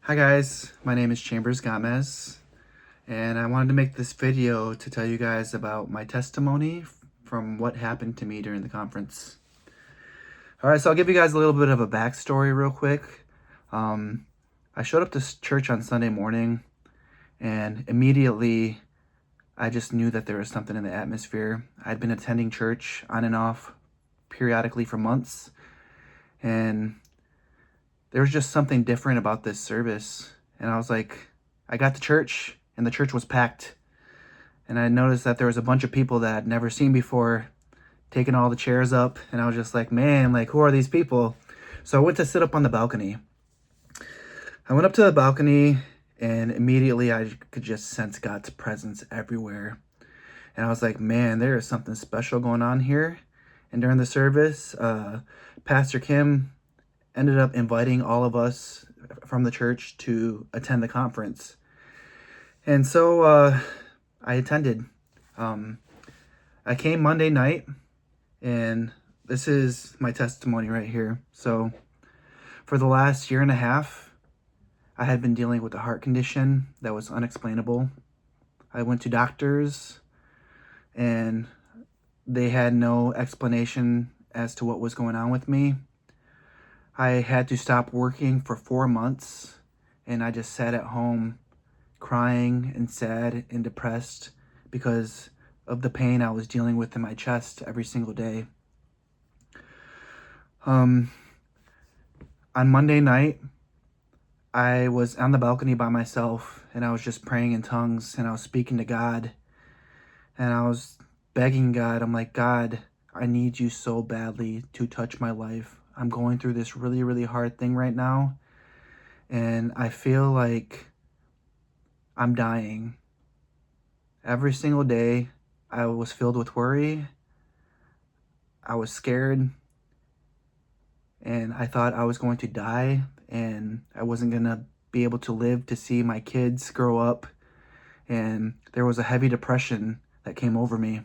Hi guys, my name is Chambers Gomez, and I wanted to make this video to tell you guys about my testimony from what happened to me during the conference. Alright, so I'll give you guys a little bit of a backstory real quick. I showed up to church on Sunday morning, and immediately I just knew that there was something in the atmosphere. I'd been attending church on and off periodically for months, and there was just something different about this service. And I was like, I got to church and the church was packed. And I noticed that there was a bunch of people that I'd never seen before taking all the chairs up. And I was just like, man, like, who are these people? So I went to sit up on the balcony. I went up to the balcony and immediately I could just sense God's presence everywhere. And I was like, man, there is something special going on here. And during the service, Pastor Kim ended up inviting all of us from the church to attend the conference. And so I attended. I came Monday night, and this is my testimony right here. So for the last year and a half, I had been dealing with a heart condition that was unexplainable. I went to doctors, and they had no explanation as to what was going on with me. I had to stop working for 4 months, and I just sat at home crying and sad and depressed because of the pain I was dealing with in my chest every single day. On Monday night, I was on the balcony by myself, and I was just praying in tongues, and I was speaking to God, and I was begging God. I'm like, God, I need you so badly to touch my life. I'm going through this really, really hard thing right now, and I feel like I'm dying. Every single day, I was filled with worry. I was scared, and I thought I was going to die, and I wasn't going to be able to live to see my kids grow up, and there was a heavy depression that came over me.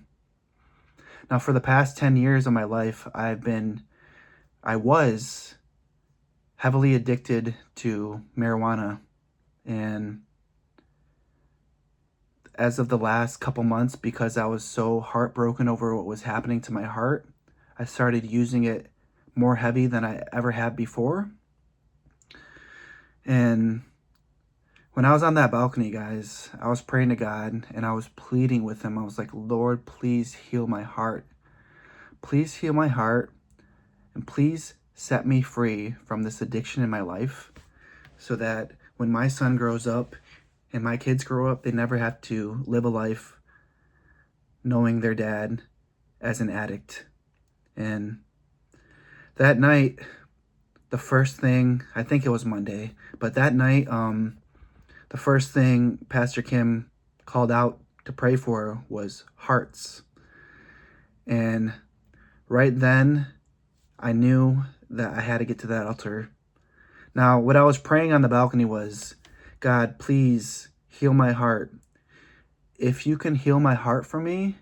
Now, for the past 10 years of my life, I was heavily addicted to marijuana, and as of the last couple months, because I was so heartbroken over what was happening to my heart, I started using it more heavy than I ever had before. And when I was on that balcony, guys, I was praying to God and I was pleading with him. I was like, Lord, please heal my heart. Please heal my heart, and please set me free from this addiction in my life so that when my son grows up and my kids grow up, they never have to live a life knowing their dad as an addict. And that night, the first thing, I think it was Monday, but that night, the first thing Pastor Kim called out to pray for was hearts. And right then, I knew that I had to get to that altar. Now, what I was praying on the balcony was, God, please heal my heart. If you can heal my heart for me,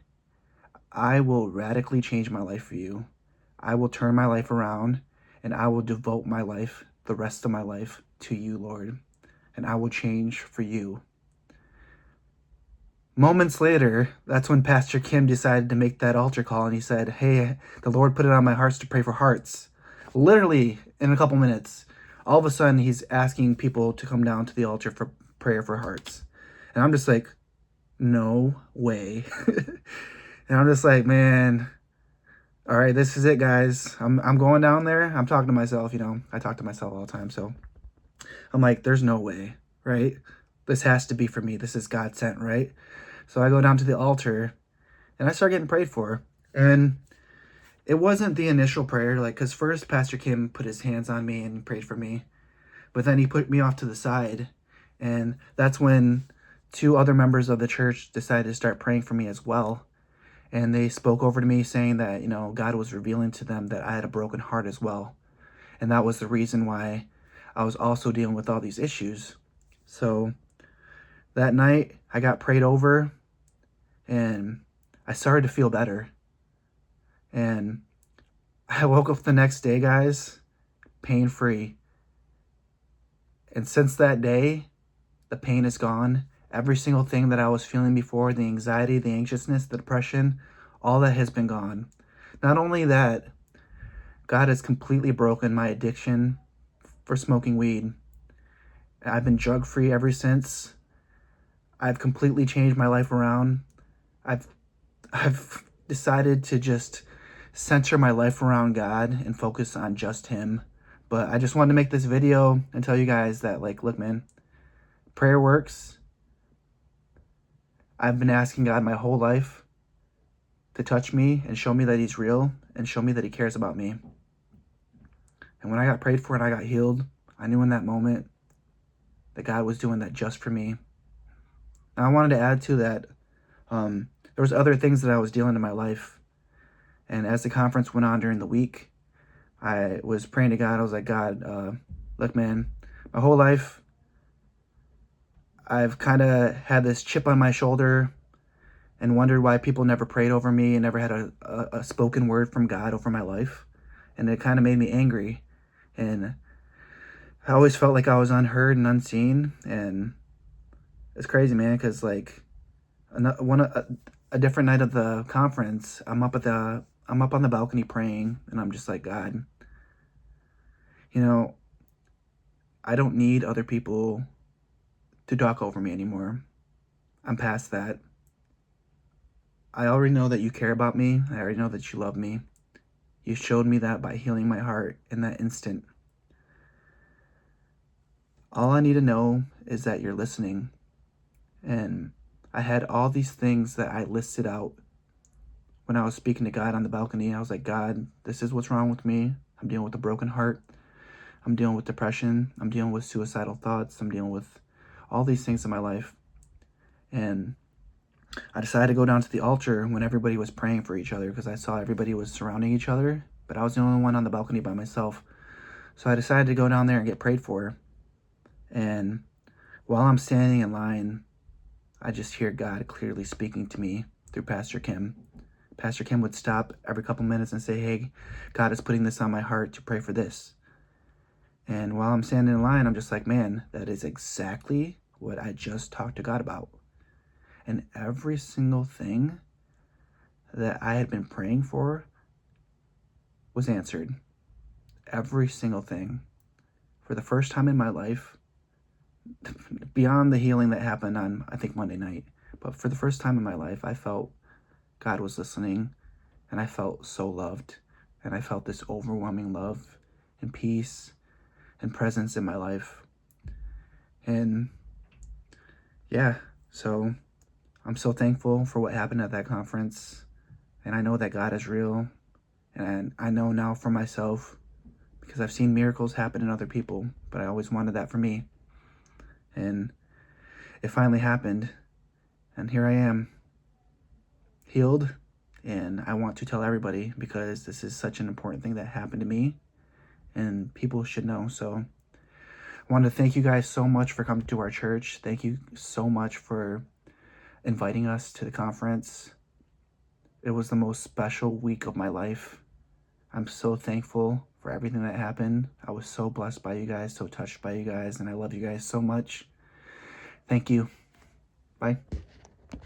I will radically change my life for you. I will turn my life around, and I will devote my life, the rest of my life, to you, Lord. And I will change for you. Moments later, that's when Pastor Kim decided to make that altar call, and he said, hey, the Lord put it on my heart to pray for hearts. Literally, in a couple minutes, all of a sudden, he's asking people to come down to the altar for prayer for hearts. And I'm just like, no way. And I'm just like, man, all right, this is it, guys. I'm going down there. I'm talking to myself, I talk to myself all the time. So I'm like, there's no way, right? This has to be for me. This is God sent, right? So I go down to the altar and I start getting prayed for. And it wasn't the initial prayer, because first Pastor Kim put his hands on me and prayed for me. But then he put me off to the side. And that's when 2 other members of the church decided to start praying for me as well. And they spoke over to me saying that, God was revealing to them that I had a broken heart as well. And that was the reason why I was also dealing with all these issues. So that night I got prayed over and I started to feel better. And I woke up the next day, guys, pain-free. And since that day, the pain is gone. Every single thing that I was feeling before, the anxiety, the anxiousness, the depression, all that has been gone. Not only that, God has completely broken my addiction for smoking weed. I've been drug-free ever since. I've completely changed my life around. I've decided to just center my life around God and focus on just Him. But I just wanted to make this video and tell you guys that, like, look, man, prayer works. I've been asking God my whole life to touch me and show me that He's real and show me that He cares about me. And when I got prayed for and I got healed, I knew in that moment that God was doing that just for me. Now, I wanted to add to that, there was other things that I was dealing in my life. And as the conference went on during the week, I was praying to God. I was like, God, look, man, my whole life, I've kind of had this chip on my shoulder and wondered why people never prayed over me and never had a spoken word from God over my life. And it kind of made me angry. And I always felt like I was unheard and unseen. And it's crazy, man, because like a different night of the conference, I'm up on the balcony praying, and I'm just like, God, you know, I don't need other people to talk over me anymore. I'm past that. I already know that you care about me. I already know that you love me. You showed me that by healing my heart in that instant. All I need to know is that you're listening. And I had all these things that I listed out when I was speaking to God on the balcony. I was like, God, this is what's wrong with me. I'm dealing with a broken heart. I'm dealing with depression. I'm dealing with suicidal thoughts. I'm dealing with all these things in my life. And I decided to go down to the altar when everybody was praying for each other, because I saw everybody was surrounding each other, but I was the only one on the balcony by myself. So I decided to go down there and get prayed for. And while I'm standing in line, I just hear God clearly speaking to me through Pastor Kim. Pastor Kim would stop every couple minutes and say, hey, God is putting this on my heart to pray for this. And while I'm standing in line, I'm just like, man, that is exactly what I just talked to God about. And every single thing that I had been praying for was answered. Every single thing. For the first time in my life, beyond the healing that happened on, I think, Monday night, but for the first time in my life, I felt God was listening, and I felt so loved, and I felt this overwhelming love and peace and presence in my life. And yeah, so I'm so thankful for what happened at that conference, and I know that God is real, and I know now for myself, because I've seen miracles happen in other people, but I always wanted that for me. And it finally happened, and here I am, healed, and I want to tell everybody, because this is such an important thing that happened to me, and people should know. So I want to thank you guys so much for coming to our church. Thank you so much for inviting us to the conference. It was the most special week of my life. I'm so thankful for everything that happened. I was so blessed by you guys, so touched by you guys, and I love you guys so much. Thank you. Bye.